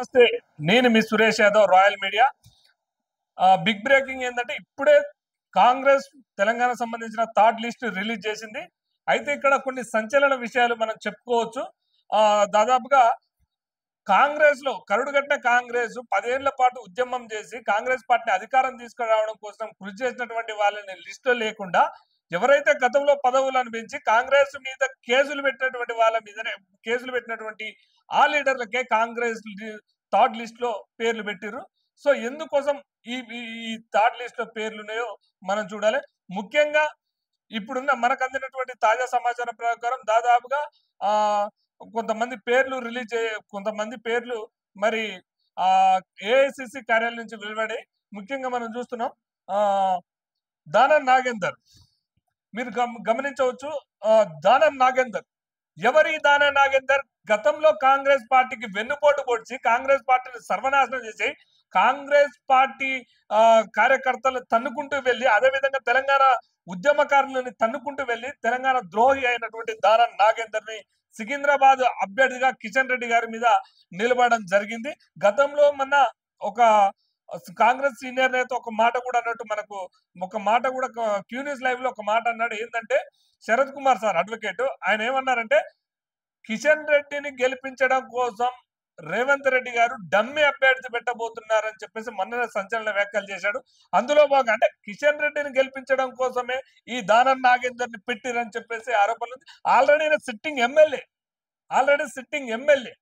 నమస్తే, నేను మీ Suresh Yadav, Royal Media. Big breaking ఏంటంటే ఇప్పుడే కాంగ్రెస్ తెలంగాణ సంబంధించిన థర్డ్ లిస్ట్ రిలీజ్ చేసింది. అయితే ఇక్కడ కొన్ని సంచలన విషయాలు మనం చెప్పుకోవచ్చు. దాదాపుగా కాంగ్రెస్ లో కరుడుగట్టిన కాంగ్రెస్ 10 ఏళ్ల పాటు ఉద్యమం చేసి కాంగ్రెస్ పార్టీని అధికారం తీసుకురావడం కోసం కృషి చేసినటువంటి వాళ్ళని లిస్టులో లేకుండా ఎవరైతే గతంలో పదవులను పెంచి కాంగ్రెస్ మీద కేసులు పెట్టినటువంటి వాళ్ళ మీదనే కేసులు పెట్టినటువంటి ఆ లీడర్లకే కాంగ్రెస్ థర్డ్ లిస్ట్ లో పేర్లు పెట్టిర్రు. సో ఎందుకోసం ఈ ఈ థర్డ్ లిస్ట్ లో పేర్లు ఉన్నాయో మనం చూడాలి. ముఖ్యంగా ఇప్పుడున్న మనకు అందినటువంటి తాజా సమాచారం ప్రకారం దాదాపుగా ఆ కొంతమంది పేర్లు కొంతమంది పేర్లు మరి ఆ ఏఐసిసి కార్యాలయం నుంచి వెలువడి ముఖ్యంగా మనం చూస్తున్నాం. ఆ దానం నాగేందర్, మీరు గమనించవచ్చు. దానం నాగేందర్, ఎవరి దానం నాగేందర్? గతంలో కాంగ్రెస్ పార్టీకి వెన్నుపోటు పొడిచి కాంగ్రెస్ పార్టీని సర్వనాశనం చేసి కాంగ్రెస్ పార్టీ కార్యకర్తలు తన్నుకుంటూ వెళ్ళి అదేవిధంగా తెలంగాణ ఉద్యమకారులని తన్నుకుంటూ వెళ్ళి తెలంగాణ ద్రోహి అయినటువంటి దానం నాగేందర్ ని సికింద్రాబాద్ అభ్యర్థిగా కిషన్ రెడ్డి గారి మీద నిలబడడం జరిగింది. గతంలో మన ఒక కాంగ్రెస్ సీనియర్ నేత ఒక మాట కూడా అన్నట్టు మనకు ఒక మాట కూడా క్యూ న్యూస్ లైవ్ లో ఒక మాట అన్నాడు. ఏంటంటే శరత్ కుమార్ సార్ అడ్వకేట్, ఆయన ఏమన్నారంటే కిషన్ రెడ్డిని గెలిపించడం కోసం రేవంత్ రెడ్డి గారు డమ్మి అభ్యర్థి పెట్టబోతున్నారని చెప్పేసి మొన్న సంచలన వ్యాఖ్యలు చేశాడు. అందులో భాగంగా అంటే కిషన్ రెడ్డిని గెలిపించడం కోసమే ఈ దానం నాగేందర్ ని పెట్టిరని చెప్పేసి ఆరోపణలు. Already sitting MLA.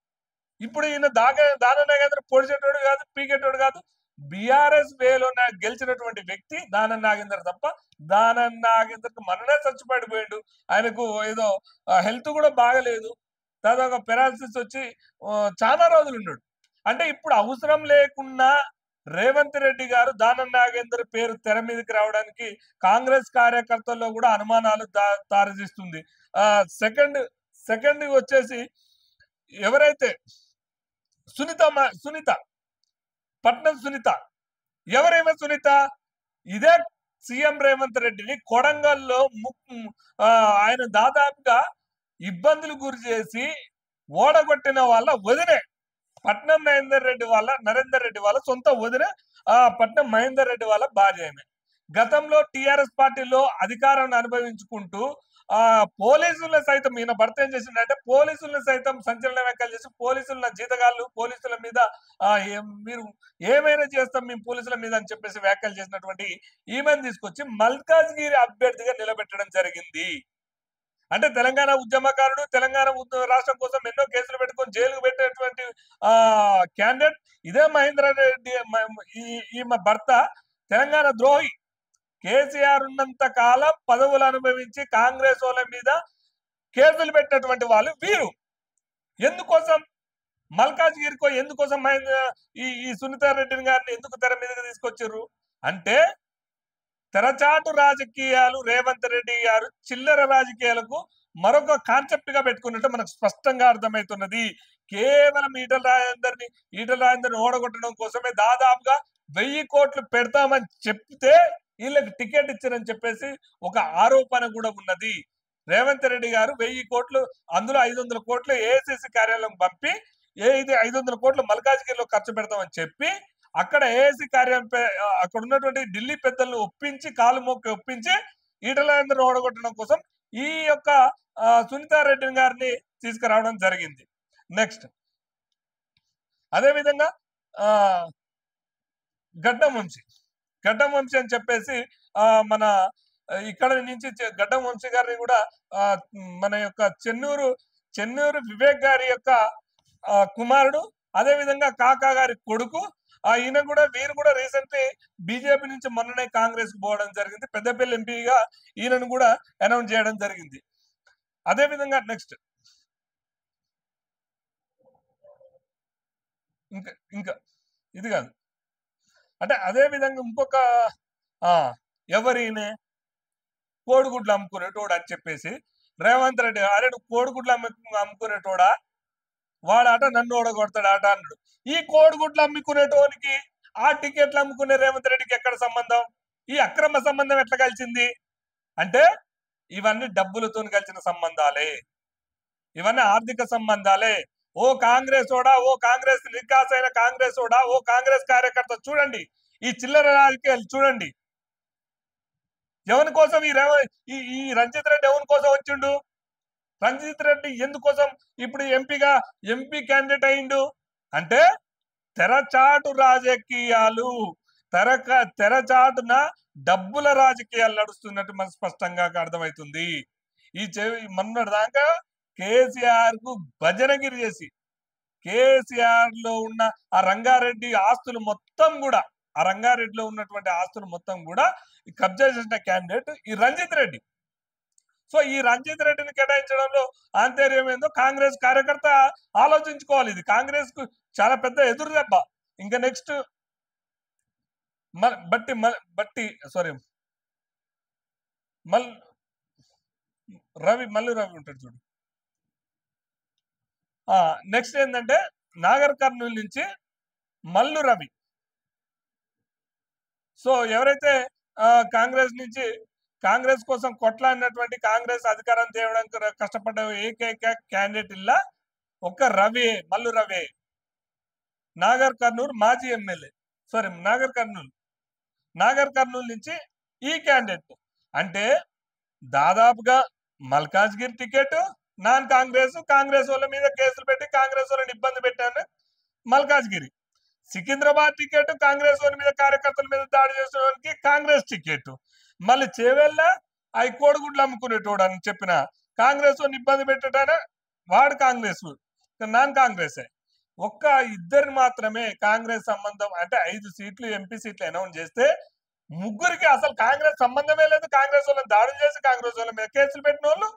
ఇప్పుడు ఈయన దానం నాగేందర్ పొడిచేటోడు కాదు, పీకేటోడు కాదు. బీఆర్ఎస్ వేలో గెలిచినటువంటి వ్యక్తి దానం నాగేందర్ తప్ప. దానం నాగేందర్ మననే చచ్చిపడిపోయాడు. ఆయనకు ఏదో హెల్త్ కూడా బాగలేదు, దాదాపు పెరాలసిస్ వచ్చి చాలా రోజులు ఉన్నాడు. అంటే ఇప్పుడు అవసరం లేకుండా రేవంత్ రెడ్డి గారు దానం నాగేందర్ పేరు తెర మీదకి రావడానికి కాంగ్రెస్ కార్యకర్తల్లో కూడా అనుమానాలు దారితీస్తుంది. సెకండ్ వచ్చేసి ఎవరైతే సునీత పట్నం సునీత, ఎవరేమో సునీత ఇదే సీఎం రేవంత్ రెడ్డిని కొడంగల్లో ఆయన దాదాపుగా ఇబ్బందులు గురి చేసి ఓడగొట్టిన వాళ్ళ వదినే పట్నం నరేందర్ రెడ్డి వాళ్ళ సొంత వదినే పట్నం మహేందర్ రెడ్డి వాళ్ళ భార్యమే. గతంలో టిఆర్ఎస్ పార్టీలో అధికారాన్ని అనుభవించుకుంటూ పోలీసులను సైతం ఈయన భర్త ఏం చేసిందంటే పోలీసులను సైతం సంచలన వ్యాఖ్యలు చేసి పోలీసుల జీతగాళ్ళు పోలీసుల మీద మీరు ఏమైనా చేస్తాం మేము పోలీసుల మీద అని చెప్పేసి వ్యాఖ్యలు చేసినటువంటి ఈమెను తీసుకొచ్చి మల్కాజ్గిరి అభ్యర్థిగా నిలబెట్టడం జరిగింది. అంటే తెలంగాణ ఉద్యమకారుడు, తెలంగాణ రాష్ట్రం కోసం ఎన్నో కేసులు పెట్టుకొని జైలుకు పెట్టినటువంటి క్యాండిడేట్ ఇదే మహేందర్ రెడ్డి. ఈమె భర్త తెలంగాణ ద్రోహి. కేసీఆర్ ఉన్నంత కాలం పదవులు అనుభవించి కాంగ్రెస్ వాళ్ళ మీద కేసులు పెట్టినటువంటి వాళ్ళు వీరు. ఎందుకోసం మల్కాజ్గిరికో ఎందుకోసం ఈ సునీతా రెడ్డి గారిని ఎందుకు తెర మీదకి తీసుకొచ్చారు అంటే తెరచాటు రాజకీయాలు రేవంత్ రెడ్డి గారు చిల్లర రాజకీయాలకు మరొక కాన్సెప్ట్ గా పెట్టుకున్నట్టు మనకు స్పష్టంగా అర్థమవుతున్నది. కేవలం ఈటల రాజేందర్ని ఓడగొట్టడం కోసమే దాదాపుగా 1000 కోట్లు పెడతామని చెప్తే వీళ్ళకి టికెట్ ఇచ్చారని చెప్పేసి ఒక ఆరోపణ కూడా ఉన్నది. రేవంత్ రెడ్డి గారు 1000 కోట్లు, అందులో 500 కోట్లు ఏఐసిసి కార్యాలయం పంపి 500 కోట్లు మల్కాజ్గిరిలో ఖర్చు పెడతామని చెప్పి అక్కడ ఏఐసి కార్యాలయం అక్కడ ఉన్నటువంటి ఢిల్లీ పెద్దలను ఒప్పించి కాలు మొక్కి ఒప్పించి ఈటల రాజేందర్ ఓడగొట్టడం కోసం ఈ యొక్క సునీతా రెడ్డి గారిని తీసుకురావడం జరిగింది. నెక్స్ట్ అదేవిధంగా గడ్డం వంశీ అని చెప్పేసి మన ఇక్కడ నుంచి గడ్డం వంశీ గారిని కూడా మన యొక్క చెన్నూరు వివేక్ గారి యొక్క కుమారుడు, అదే విధంగా కాకా గారి కొడుకు. వీరు కూడా రీసెంట్లీ బీజేపీ నుంచి మొన్ననే కాంగ్రెస్ కు పోవడం జరిగింది. పెద్దపల్లి ఎంపీగా ఈయనను కూడా అనౌన్స్ చేయడం జరిగింది. అదే విధంగా నెక్స్ట్ ఇంకా ఇది కాదు అంటే అదే విధంగా ఇంకొక ఎవరినే కోడిగుడ్లు అమ్ముకునేటోడు అని చెప్పేసి రేవంత్ రెడ్డి, అరే నువ్వు కోడిగుడ్లు అమ్ముకునేటోడా, వాడాట నన్ను ఓడగొడతాడాట అన్నాడు. ఈ కోడిగుడ్లు అమ్ముకునేటోనికి ఆ టికెట్లు అమ్ముకునే రేవంత్ రెడ్డికి ఎక్కడ సంబంధం? ఈ అక్రమ సంబంధం ఎట్లా కలిసింది అంటే ఇవన్నీ డబ్బులతో కలిసిన సంబంధాలే, ఇవన్నీ ఆర్థిక సంబంధాలే. ఓ కాంగ్రెస్ ఓడా, ఓ కాంగ్రెస్ నికాసైన కాంగ్రెస్ ఓడా, ఓ కాంగ్రెస్ కార్యకర్త చూడండి, ఈ చిల్లర రాజకీయాలు చూడండి. ఎవరి కోసం ఈ రంజిత్ రెడ్డి ఎవరి కోసం వచ్చిండు? రంజిత్ రెడ్డి ఎందుకోసం ఇప్పుడు ఎంపీ క్యాండిడేట్ అయిండు అంటే తెరచాటు రాజకీయాలు, తెరచాటున డబ్బుల రాజకీయాలు నడుస్తున్నట్టు మనకు స్పష్టంగా అర్థమవుతుంది. మొన్నటి దాకా కేసీఆర్ కు భజనగిరి చేసి కేసీఆర్ లో ఉన్న ఆ రంగారెడ్డి ఆస్తులు మొత్తం కూడా, ఆ రంగారెడ్డిలో ఉన్నటువంటి ఆస్తులు మొత్తం కూడా కబ్జా చేసిన క్యాండిడేట్ ఈ రంజిత్ రెడ్డి. సో ఈ రంజిత్ రెడ్డిని కేటాయించడంలో ఆంతర్యం ఏందో కాంగ్రెస్ కార్యకర్త ఆలోచించుకోవాలి. ఇది కాంగ్రెస్ కు చాలా పెద్ద ఎదురు దెబ్బ. ఇంకా నెక్స్ట్ మల్లు రవి ఉంటాడు చూడు. నెక్స్ట్ ఏంటంటే నాగర్ కర్నూలు నుంచి మల్లు రవి. సో ఎవరైతే కాంగ్రెస్ నుంచి కాంగ్రెస్ కోసం కొట్లాడినటువంటి, కాంగ్రెస్ అధికారం తేవడానికి కష్టపడ్డ ఏకైక క్యాండిడేట్ ఇల్లా ఒక్క రవి, మల్లు రవి, నాగర్ కర్నూలు మాజీ ఎమ్మెల్యే. సారీ నాగర్ కర్నూలు నుంచి ఈ క్యాండిడేట్. అంటే దాదాపుగా మల్కాజ్గిరి టికెట్ నాన్ కాంగ్రెస్ వాళ్ళ మీద కేసులు పెట్టి కాంగ్రెస్ వాళ్ళని ఇబ్బంది పెట్టాను మల్కాజ్గిరి. సికింద్రాబాద్ టికెట్ కాంగ్రెస్ వాళ్ళ మీద, కార్యకర్తల మీద దాడి చేసేవానికి కాంగ్రెస్ టికెట్. మళ్ళీ చేవెళ్ళ అవి కోడిగుడ్లు అమ్ముకునేటోడు అని చెప్పిన కాంగ్రెస్ వాళ్ళని ఇబ్బంది పెట్టాన వాడు కాంగ్రెస్, నాన్ కాంగ్రెస్. ఒక్క ఇద్దరిని మాత్రమే కాంగ్రెస్ సంబంధం, అంటే 5 సీట్లు ఎంపీ సీట్లు అనౌన్స్ చేస్తే ముగ్గురికి అసలు కాంగ్రెస్ సంబంధమే లేదు. కాంగ్రెస్ వాళ్ళని దాడులు చేసి కాంగ్రెస్ వాళ్ళ మీద కేసులు పెట్టిన వాళ్ళు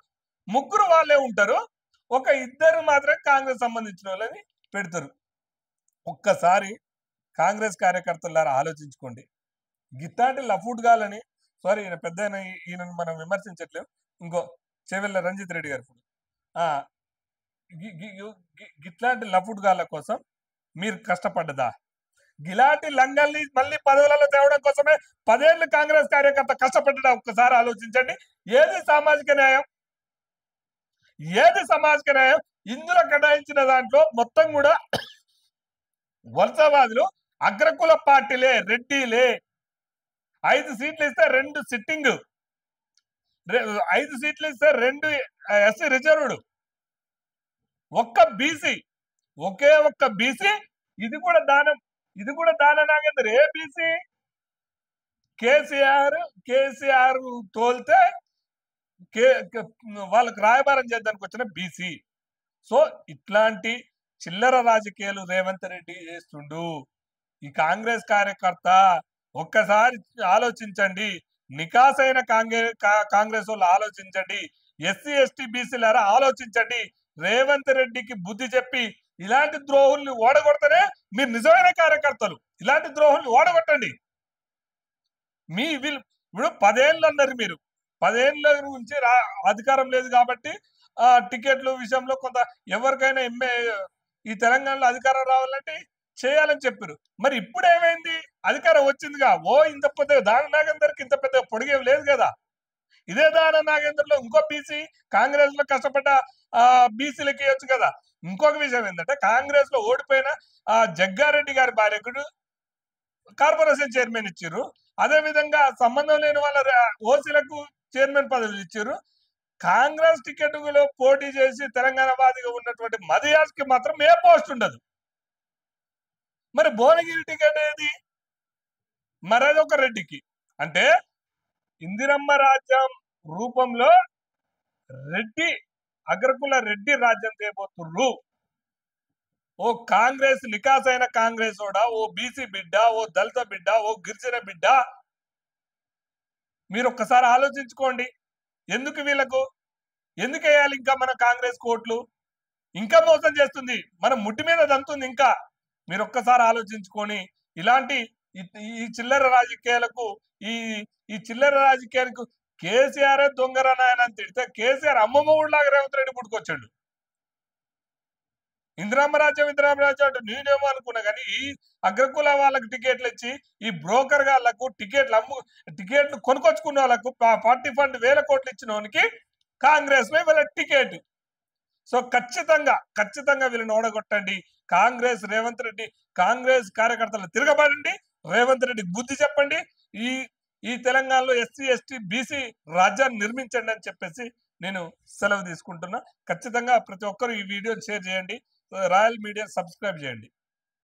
ముగ్గురు వాళ్ళే ఉంటారు. ఒక ఇద్దరు మాత్రం కాంగ్రెస్ సంబంధించిన వాళ్ళని పెడతారు. ఒక్కసారి కాంగ్రెస్ కార్యకర్తలారా ఆలోచించుకోండి. గిత్తాంటి లఫూట్ గాలని, సారీ ఈయన పెద్ద ఈయనను మనం విమర్శించట్లేము, ఇంకో చేవెళ్ళ రంజిత్ రెడ్డి గారు గిట్లాంటి లఫూట్ గాల కోసం మీరు కష్టపడ్డదా? గిలాంటి లంగల్ని మళ్ళీ పదవులలో తేవడం కోసమే 10 ఏళ్ళు కాంగ్రెస్ కార్యకర్త కష్టపడ్డా? ఒక్కసారి ఆలోచించండి. ఏది సామాజిక న్యాయం? ఇందులో కేటాయించిన దాంట్లో మొత్తం కూడా వలసవాదులు, అగ్రకుల పార్టీలే, రెడ్డిలే. 5 సీట్లు ఇస్తే 2 సిట్టింగ్, 5 సీట్లు ఇస్తే 2 ఎస్సీ రిజర్వ్డ్, ఒక్క బీసీ, ఒకే ఒక్క బీసీ. ఇది కూడా దాన నాగేందర్. ఏ బీసీ? కేసీఆర్ తోలితే వాళ్ళకి రాయబారం చేద్దానికి వచ్చిన బీసీ. సో ఇట్లాంటి చిల్లర రాజకీయాలు రేవంత్ రెడ్డి చేస్తుండు. ఈ కాంగ్రెస్ కార్యకర్త ఒక్కసారి ఆలోచించండి. నికాసైన కాంగ్రెస్ వాళ్ళు ఆలోచించండి. ఎస్సీ ఎస్టీ బీసీలారా ఆలోచించండి. రేవంత్ రెడ్డికి బుద్ధి చెప్పి ఇలాంటి ద్రోహుల్ని ఓడగొడతానే మీరు నిజమైన కార్యకర్తలు. ఇలాంటి ద్రోహుల్ని ఓడగొట్టండి. ఇప్పుడు 10 ఏళ్ళు అన్నారు మీరు. 10 ఏళ్ళ నుంచి అధికారం లేదు కాబట్టి టికెట్ల విషయంలో కొంత ఎవరికైనా ఈ తెలంగాణలో అధికారం రావాలంటే చేయాలని చెప్పారు. మరి ఇప్పుడు ఏమైంది? అధికారం వచ్చిందిగా. ఇంత పెద్ద దాన నాగేందర్కి ఇంత పెద్ద పొడిగేం లేదు కదా. ఇదే దాన నాగేందర్లో ఇంకో బీసీ కాంగ్రెస్ లో కష్టపడ్డ బీసీలకి ఇవ్వచ్చు కదా. ఇంకొక విషయం ఏంటంటే కాంగ్రెస్ లో ఓడిపోయిన జగ్గారెడ్డి గారి భార్యకుడు కార్పొరేషన్ చైర్మన్ ఇచ్చారు. అదే విధంగా సంబంధం లేని వాళ్ళ ఓసీలకు చైర్మన్ పదవులు ఇచ్చారు. కాంగ్రెస్ టికెట్ లో పోటీ చేసి తెలంగాణ వాదిగా ఉన్నటువంటి మదియాజ్ కి మాత్రం ఏ పోస్ట్ ఉండదు. మరి భువనగిరి టికెట్ ఏది? మరొక రెడ్డికి. అంటే ఇందిరమ్మ రాజ్యం రూపంలో రెడ్డి, అగ్రకుల రెడ్డి రాజ్యం చేయబోతుర్రు. ఓ కాంగ్రెస్ నికాసైన కాంగ్రెస్ ఓడా, ఓ బీసీ బిడ్డ, ఓ దళిత బిడ్డ, ఓ గిరిజన బిడ్డ, మీరు ఒక్కసారి ఆలోచించుకోండి. ఎందుకు వేయాలి ఇంకా మన కాంగ్రెస్ కోట్లు? ఇంకా మోసం చేస్తుంది, మన ముట్టి మీద దంతుంది. ఇంకా మీరు ఒక్కసారి ఆలోచించుకొని ఇలాంటి ఈ చిల్లర రాజకీయాలకు కేసీఆర్ దొంగరా నాయన అని తిడితే కేసీఆర్ అమ్మమ్మ ఊళ్ళలాగా రేవంత్ రెడ్డి పుట్టుకొచ్చాడు. ఇందిరామ రాజ్యం అంటే నేనేమో అనుకున్నా, కానీ ఈ అగ్రకుల వాళ్ళకి టికెట్లు ఇచ్చి ఈ బ్రోకర్ గాళ్లకు టికెట్లు కొనుకొచ్చుకున్న వాళ్ళకు పార్టీ ఫండ్ 1000 కోట్లు ఇచ్చిన వానికి కాంగ్రెస్ లో వీళ్ళ టికెట్. సో ఖచ్చితంగా వీళ్ళని ఓడగొట్టండి. కాంగ్రెస్ రేవంత్ రెడ్డి, కాంగ్రెస్ కార్యకర్తలు తిరగబడండి, రేవంత్ రెడ్డికి బుద్ధి చెప్పండి. ఈ ఈ తెలంగాణలో ఎస్సీ ఎస్టీ బీసీ రాజ్యాన్ని నిర్మించండి అని చెప్పేసి నేను సెలవు తీసుకుంటున్నా. ఖచ్చితంగా ప్రతి ఒక్కరు ఈ వీడియోని షేర్ చేయండి. రాయల్ మీడియా సబ్స్క్రైబ్ చేయండి.